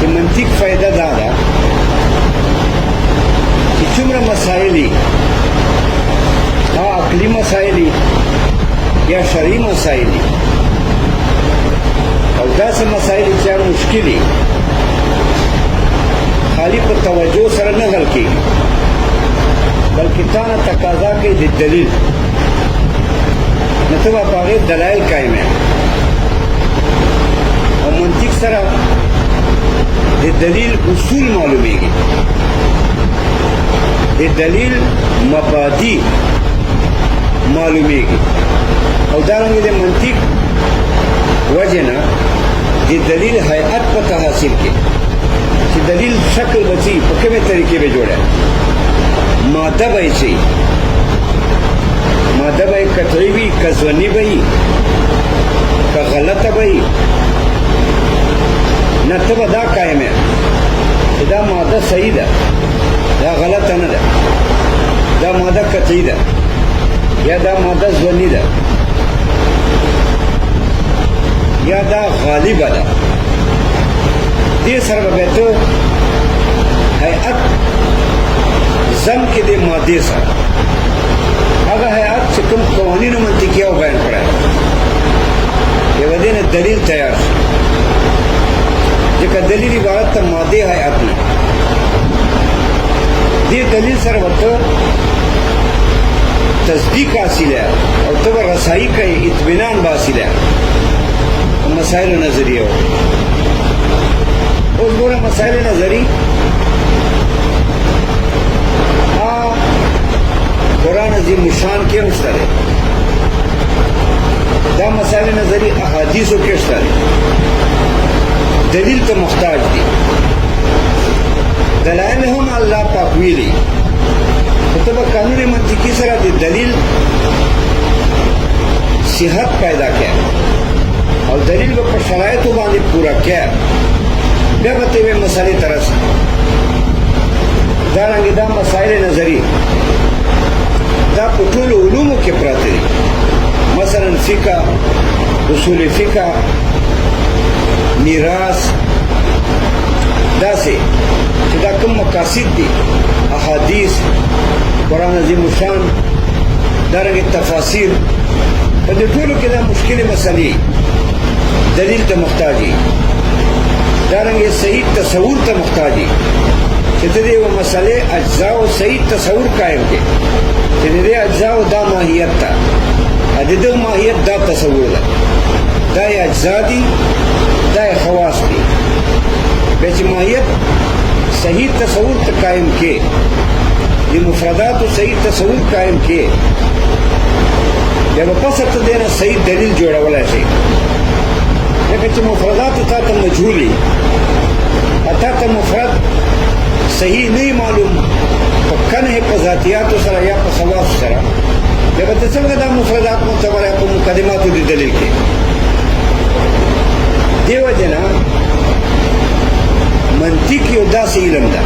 چې منطق فائدہ دا ده چې څومره مسائل عقلی مسائل یا شرعی مسائل او داسې مسائل چې مشکل خالی په توجه سره نه حل کېږي بلکې تا نه تقاضا کوي د دلیل نو ته به په هغې دلایل قایم یې او منطق سره د دلیل اصول معلومیږي د دلیل مبادی معلومیږي او دارنګه د منطق وجه نه د دلیل هیئت پته حاصل کې چې دلیل شکل بچي په کومه طریقې به جوړه ماده به شي ماده به قطعی وي که ظني به وي که غلطه به وي نه ته به دا قایم یې چې دا ماده صحیح ده دا غلطه نه ده دا ماده قطعی ده یا دا ماده ظني ده یا دا غالبه ده دې سره به ته هیئت زم کې د مادې سره هغه هیئت چې کوم قوانینو منطقیه بیان کړی یو دې نه دلیل تیار شي ځکه دلیل عبارت ته مادې هیئت نه دې دلیل سره ورته تصدیق حاصل ہے اور تو رسائی کا اطمینان حاصل ہے مسائل نظریہ ہو اس بورے مسائل نظری قرآن عظیم الشان کے مشترے دا مسائل نظری احادیثوں کے مشترے دلیل تو محتاج دی دلائل ہم اللہ پاکویلی تو قانون منطقی سره د دلیل صحت پیدا کړي او دلیل په شرایطو باندې پورا کړي بیا به ته مسالې ترس دا رنګ دا مسائل نظری دا په ټول علومو کې پراته دي مثلا فقه اصول فقه میراث داسې چې دا کوم مقاصد دي احادیث قرآن عظیم الشان دارنګه تفاسیر په دې ټولو کې دا مشکل مسلې دلیل ته محتاجي دارنګه صحیح تصور ته محتاجي چې دې یو مسلې اجزا او صحیح تصور قائم کړي چې دې اجزا او دا ماهیت ته د دې ماهیت دا تصور ده دا اجزا دي دا خواص دي به چې ماهیت صحیح تصور ته قائم کړي یہ مفردات و صحیح تصور قائم کیے جب پس ته دینا صحیح دلیل جوړولای شي لکه چې مفردات تا ته مجهولي اته ته مفرد صحیح نه معلوم په کنه په ذاتیات سره یا په خواص سره جب ته څنګه دا مفردات معتبره په مقدمات د دلیل کې دیو جنا منطق یو داسې علم ده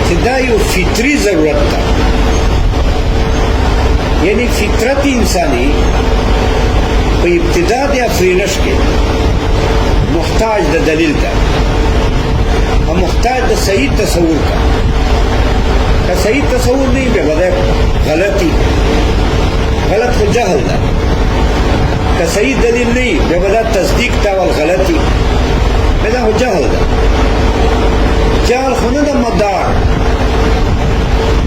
چې دا یو فطری ضرورت ده یعنی فطرت انسانی په ابتدا د افرینش کې محتاج د دلیل ده او محتاج د صحیح تصور کا که صحیح تصور نہیں بے بدے غلطی غلط کو جہل ده که صحیح دلیل نہیں بے بدے تصدیق تا والغلطی بدا ہو جہل ده جهل خو نه د مدار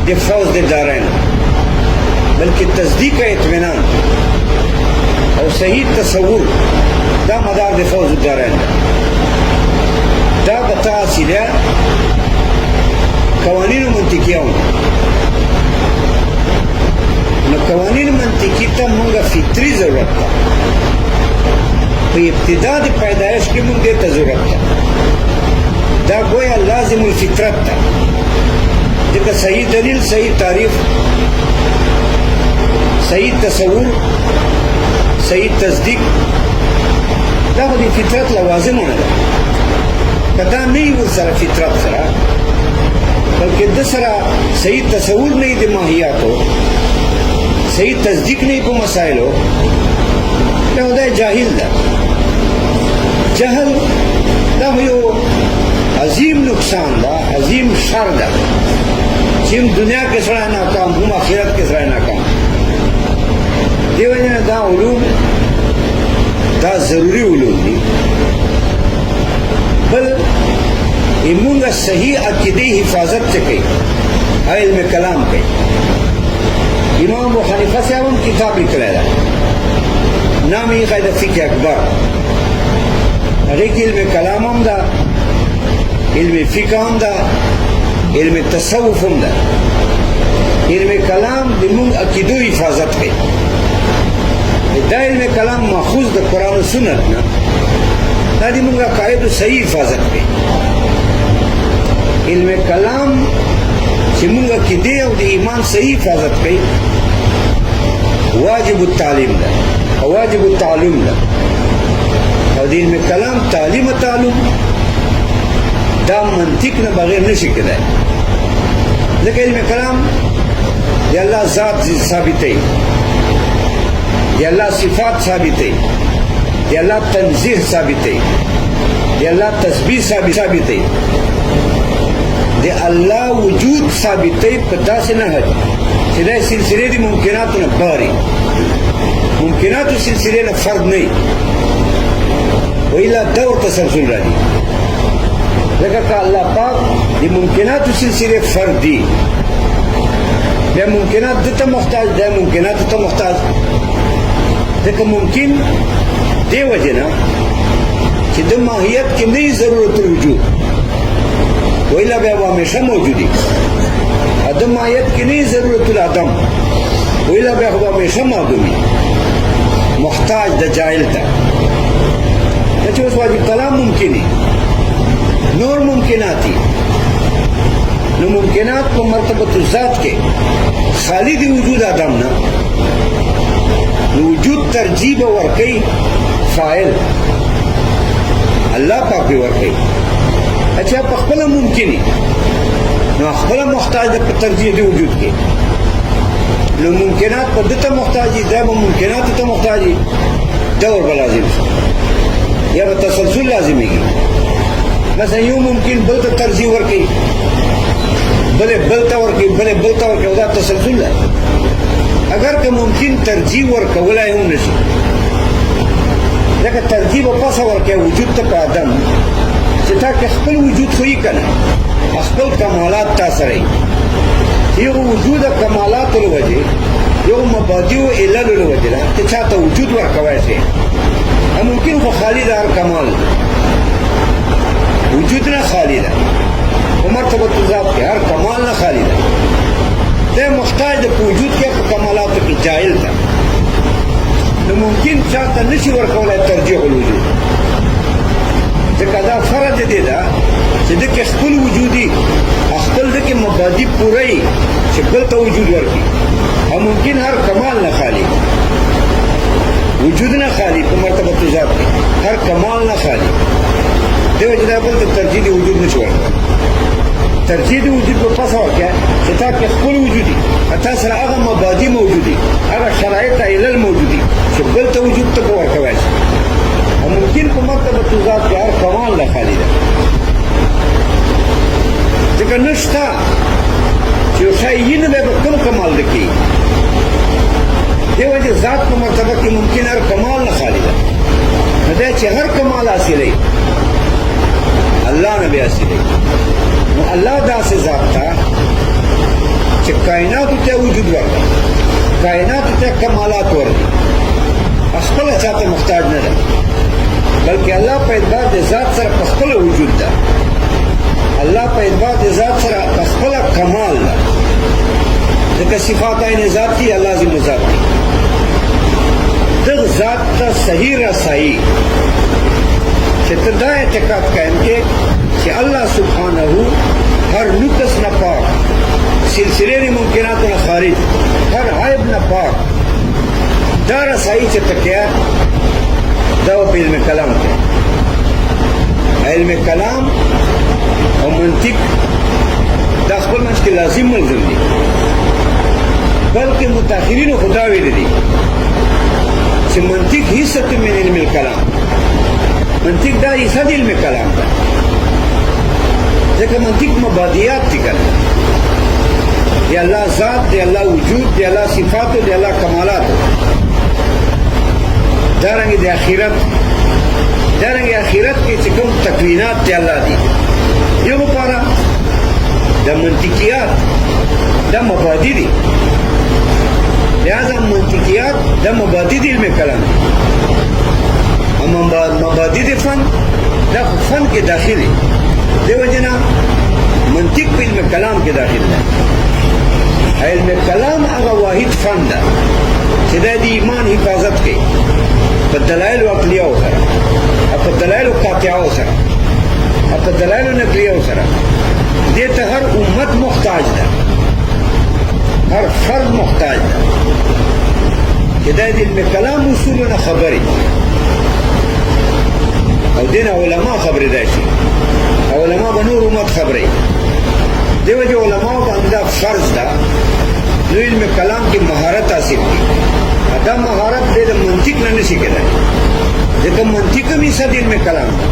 د فوز د دارین بلکې تصدیق اطمینان او صحیح تصور دا مدار د فوز د دارین دا بتا حاصله قوانین منطقیه نو قوانین منطقی ته مونږه فطری ضرورت ده په ابتدا د پیدایش کې مونږه ته ضرورت ده دا گویا لازم الفطرت تا دیکھا صحیح دلیل صحیح تعریف صحیح تصور صحیح تصدیق دا خو دی فطرت لوازم ہونا دا کدا نہیں وہ سر فطرت سرا بلکہ دسرا صحیح تصور نہیں دی ماہیات ہو صحیح تصدیق نہیں کو مسائل ہو دا جاہل دا جهل دا یو عظیم نقصان دا، عظیم شر دا چې هم دنیا کې سره ناکام، هم آخرت کې سره ناکام. دیو جن دا علوم دا ضروری علوم دي. بل ایمونگا صحیح عقیدی حفاظت سے کئی علم کلام کئی. امام ابو حنیفہ سے ہم کتاب لکھ رہا نام ہی قاعدہ فقہ اکبر. ارے کہ علم کلام ہم دا، علم فقہ ہم دا، علم تصوف ہم دا. علم کلام دمونگ عقیدو حفاظت کئی. دا علم کلام ماخوذ دا قرآن و سنت نا، دا دمونگ عقائد صحیح حفاظت کئی. علم کلام چې مونږ عقیدې او د ایمان صحیح حفاظت کوي واجب التعلیم ده او واجب التعلم ده. او د علم کلام تعلیم و تعلم دا منطق نه بغیر نشي کېدای. ځکه علم کلام د الله ذات ثابتوي، د الله صفات ثابتوي، د الله تنزیه ثابتوي، د الله تسبیح ثابتوي، د الله وجود ثابتوي. په داسې نهج چې دا سلسلې د ممکناتو نه باري، ممکناتو سلسلې نه فرد نه وي، وإلا دور تسلسل راځي. ځکه که الله پاک د ممکناتو سلسلې فرد دي، بیا ممکنات دته محتاج، دا ممکناتو ته محتاج. ځکه ممکن دی وجه نه چې د ماهیت کې نه ضرورت الوجود، وإلا بیا همیشه موجودی. عدم آیت کی نہیں ضرورت العدم، وإلا بیا ہمیشہ معدومی، محتاج دا جائل تا. نچے اس واجب کلام ممکنی، نور ممکناتی. نو ممکنات کو مرتبت الذات کے خالی دی وجود آدم نا، نو وجود ترجیب ورکی فائل اللہ پاک بھی ورکی. اچھا پخپلا ممکنی نو اخپلا محتاج دا ترجیح دی وجود کے. نو ممکنات پر دتا محتاجی، دائما ممکنات تا محتاجی، دور بلازم شو یا بتسلسل لازمی گی. مثلا یوں ممکن بلتا ترجیح ورکی، بلے بلتا ورکی، بلے بلتا ورکی، ودا تسلسل ہے. اگر کہ ممکن ترجیح ورکا ولا ہوں نشی، لیکن ترجیح پاسا ورکی وجود تا پا آدم چتا کہ خپل وجود خوئی کنا، خپل کمالات تا سرائی. یو وجود کمالات الوجه، یو مبادی و علل الوجه دا چاہتا وجود ورکوائی سے. ممکن خو خالی دا ہر کمال وجود نہ خالی دا، مرتبت ذات کے ہر کمال نہ خالی دا. دے محتاج دا وجود کے کمالات کی جائل دا. نو ممکن چاہتا نشی ورکوائی ترجیح الوجود. دا فرد دے دا چې دکې خپل وجودی خپل دکې مبادی پوری چې بل ته وجود ورکی. او ممکن هر کمال نه خالی، وجود نه خالی په مرتبه ذات کې هر کمال نه خالی. دیو چې دا بل ته ترجیح دی وجود نشي ورکوي. ترجیح دی وجود په پاسه ورکوي چې تا کې خپل وجودی، تا سره هغه مبادی موجودی، هغه شرایط علل موجودی چې بل ته وجود ته ورکوي. ممکن کو مرتبہ ذات کے ہر کمال نہ خالی ہے. لیکن نشتا جو شاید میں کم کمال رکھی یہ وجہ ذات کو مرتبہ کی ممکن ہر کمال نہ خالی ہے. نہ ہر کمال حاصل ہے اللہ نے بھی حاصل ہے. اللہ دا سے ذات تھا کہ کائنات تے وجود ورکا، کائنات تے کمالات ورکی، اخبر چاہتے محتاج نہ رہے، بلکہ اللہ پہ اعتبار دے ذات سر پخپل وجود دا، اللہ پہ اعتبار دے ذات سر پخپل کمال دا. لیکن صفات آئین ذات کی اللہ ذی ذات کی دغ ذات تا صحیح رسائی کہ تدا اعتقاد قائم کے کہ اللہ سبحانہ ہر نقص نہ پاک، سلسلے ممکنات نہ خارج، ہر عیب نہ پاک. دا رسائی چتا کیا دا پہ علم کلام کے علم کلام اور منطق دا خپل منچ کے لازم ملزم دی، بلکہ متاخرین خدا ویلی دی کہ منطق حصت من علم الکلام. منطق دا حصہ د علم کلام ده، ځکه منطق مبادیات دي کنه، د الله ذات، د الله وجود، د الله صفاتو، د الله کمالاتو، دارنګه د آخرت، دارنګه آخرت کې چې کوم تکوینات د الله دي، یو لپاره د منطقیات دا مبادی دي، لہذا منطقیات دا مبادی دی علم کلام دي. اما مبادی دی فن دا فن کې داخل دي، دیو جنا منطق په علم کلام کې داخل ده. علم کلام هغه واحد فن ده چې د ایمان حفاظت کوي په دلایل عقلیه سره، په دلایل قاطعه سره، په دلایل نقلیه سره. دې ته هر امت محتاج ده، هر فرد محتاج ده چې د علم کلام اصولونه خبري او دین علماء خبرې راشي، علماء به نور امت خبري. دیو جو علماء باندې دا فرض ده نو علم کلام کې مهارت حاصل کړي. دا مهارت د منطق نه نشي کېدای، ځکه منطق هم حصہ د علم کلام ده.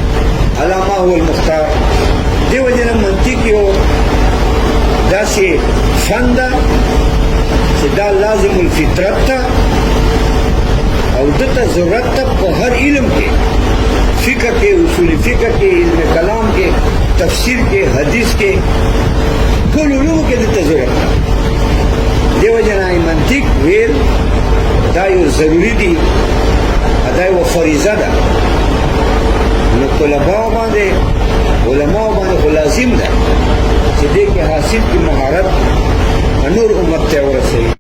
علامه هو المختار. دیو جنا منطق یو داسې فن ده چې دا لازم الفطرت ته او دته ضرورت ته په هر علم کې، فقہ کې، اصول فقہ کې، علم کلام کې، تفسیر کې، حدیث کې، ټول علومو کې دته ضرورت ده. دیو جنا منطق ویل دا یو ضروری دي، دا یو فریضه ده. نو طلباو باندې، علماو باندې خو لازم ده چې دې کې حاصل کی مهارت نور امت ته ورسوي.